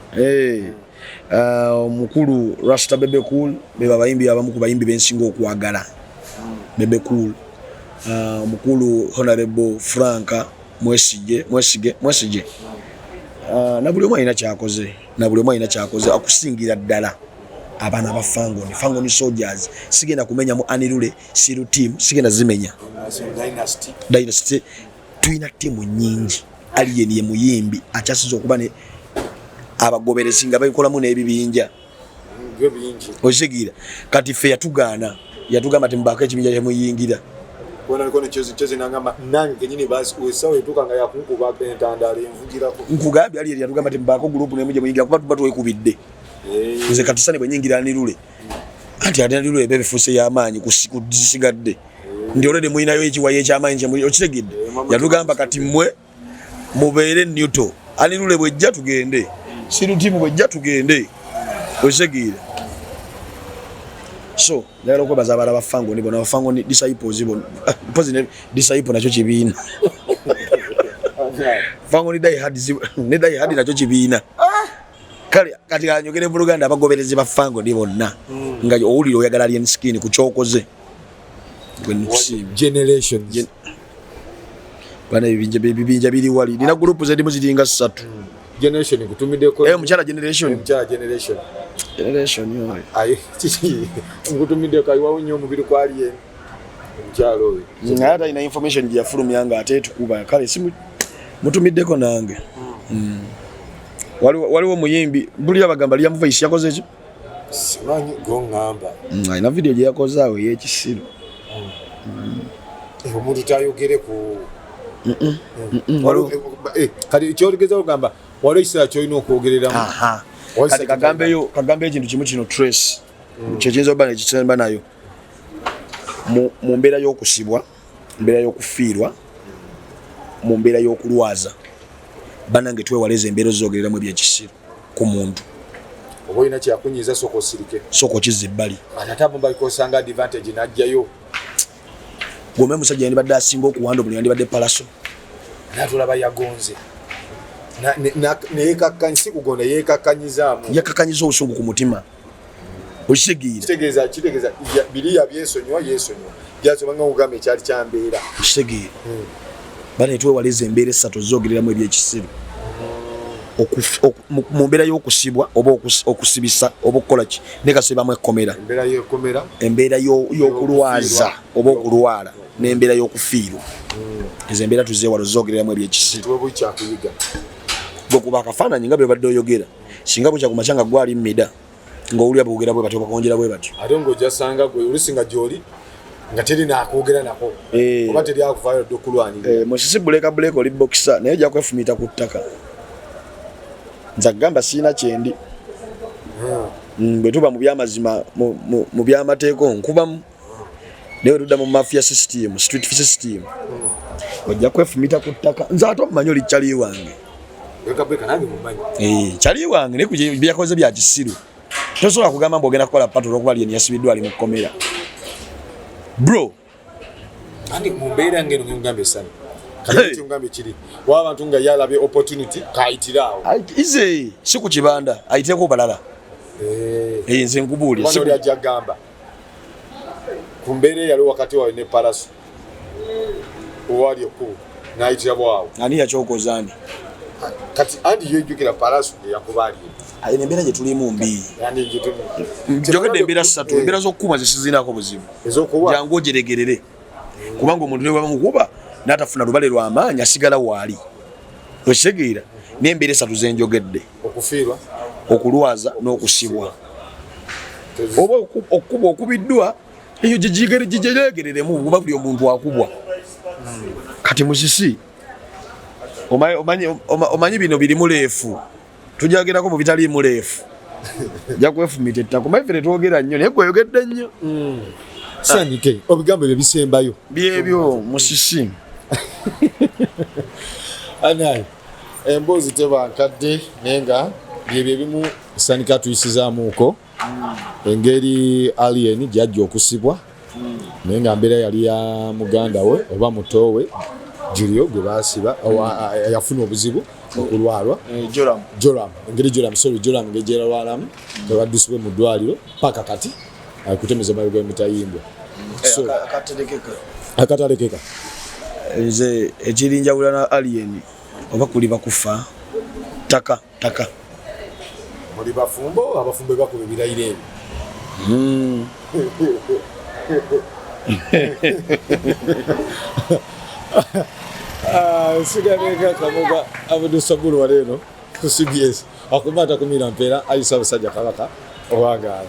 omukulu Rasta Bebe Cool beba bayimbi abamu ku bayimbi bensinga okwagala Bebe Cool omukulu Honorable Franka Mwesige na buli omu alina kyakoze akusingira ddala abaana ba Fangoni Soldiers sigenda kumenya mu Anirule Siru team sigenda zimenya Dynasty tuina timu nyingi Alien ye muyimbi akyasiza okuba ne abagoberezi nga bayikolamu n'ebibinja oshigira kati fe yatugamba timbaka ekibinja kye muyingira bona ko ne chozi nangama nange kenyini basi wesawe tukanga yakunkuba entandale envugirako nkugambye Alien yatugamba timbaka group ne muje muyingira kuba tubatu ekubidde nze kati sane bwenyingira Anirule anti Anirule ebebe fuse y'amaanyi kusigadde ndi already muyinayo ekiwaye eky'amaanyi kye okitegedde yatugamba kati mmwe mubeere Newton Anirule bwejja tugende Siru team bwejja tugende okitegedde so lero ko bazabala ba Fangoni bona Fangoni disciples bona positive disciple nacho kibiina Fangoni dai hadi nacho kibiina kale kati anyogere mu Luganda abagoberezi ba Fangoni bonna nga owuliro oyagala Alien Skin ku kyokoze generations bana bibinja biri wali dina group zedimu ziringa 3 generation kutumideko mchala generation yo ayi chichi kutumideko ayi wawunyo mubiri kwa Alien mchalo we ngata ina information ya fulum yanga atetu kuba kale simu mutumideko nange waliwo muyimbi buli abagamba liya voice yakoze ekyo simanyi gongamba ina video je yakoze awe yekisiro omuntu tayogere ku kati kyorigeza ogamba waliwo ekiseera kyolina okwogereramu kati kagambe ekintu kimu kino trace kyekiyinza oba nekisemba nayo mu mbeera y'okusibwa mbeera y'okufiirwa mu mbeera y'okulwaza banange twewaleza embeera zoogereramu ebyekisiro ku muntu oba olina kyakunyiiza soko osirike soko kizza ebbali anatabo mbalikosanga advantage najjayo gome musajja yandibadde asinga okuwanda obuli yandibadde palaso natulaba yagonze neyekakkanyi kugonda yekakanyizaamu yakakanyiza obusungu ku mutima okitegeera kitegeeza biriya byensonyiwa byasobanga okugamba ekyali kyambeera okitegeera bana netwewaleza embeera esatu zoogereramu ebyekisiru mu mbeera y'okusibwa oba okusibisa oba okukolaki nekasibamu ekkomera embeera y'okulwaza oba okulwala n'embeera y'okufiirwa ezo embeera tuzeewala zoogereramu ebyekisiru bwekuba akafaananyi nga bwe badde oyogera singa bukya ku makya nga gwali mmida ng'owulira bwogera bwe batyo bakonjera bwe batyo ate ng'ojasanga gwe olusinga gy'oli nga teri nakwogera nako oba teri akuvaayo dde okulwanira musisi buleka oli bokisa naye ojja kwefumita ku ttaka nza kugamba siina kyendi bwe tuba mu byamazima mu byamateeka onkubamu naye tudda mu mafia system street system ojja kwefumita ku ttaka nze ate omumanyi oli kyali wange kyali wange naye byakoze bya kisiru tosobola kugamba mbu ogenda kukola pato olwokuba Alien yasibiddwa ali mu kkomera bro andi mu mbeera ngeno ngambe essanyu kati ngambe kiri wa abantu nga yalabye opportunity kayitiraawo ize si ku kibanda ayiteko balala nze nkubuulira si ajja gamba ku mbeera yali wakati wawe ne Palaso owali okubu n'ayitira bwawo ani yakyokozani kati andi yejjukira Palaso yakubaali ayi embeera gye tulimu mbi njogedde embeera 3 embeera z'okukuma zisizinako buzibu jangu ogiregerere kubanga omuntu newa bamukuba n'atafuna lubale lw'amaanyi asigala waali okitegeera n'embeera 3 zenjogedde okufiirwa okulwaza n'okusibwa oba okuba okubiddwa eyo gijegereremu kuba buli omuntu akubwa kati musisi omanyi bino birimu leefu tujagerako mu bitali muleefu ja kwefumita ettako mayife netwogera nnyo naye gweyogedde nnyo sanike obigambo bye bisembayo byebyo musisi anayi emboozi tebankadde naye nga byebyo ebimu sanika tuyisizaamuuko engeri Alien gyajja okusibwa naye nga mbeera yali ya muganda we oba mutowe Julio gwe basiba yafuna obuzibu okulwalwa Joram engeri Joram ngejeralwalamu tebaddusibwe mu ddwaliro paka kati akutemeza mayiga emitayimbwa akatalekeka nze ekirinjawula na Alien oba kuli bakufa taka muri bafumbo abafumbo bakuba ebirayiro sigareka kamuga abudusabulu waleno ku CBS akumata kumira mpera ayisa abasajja kabaka owangala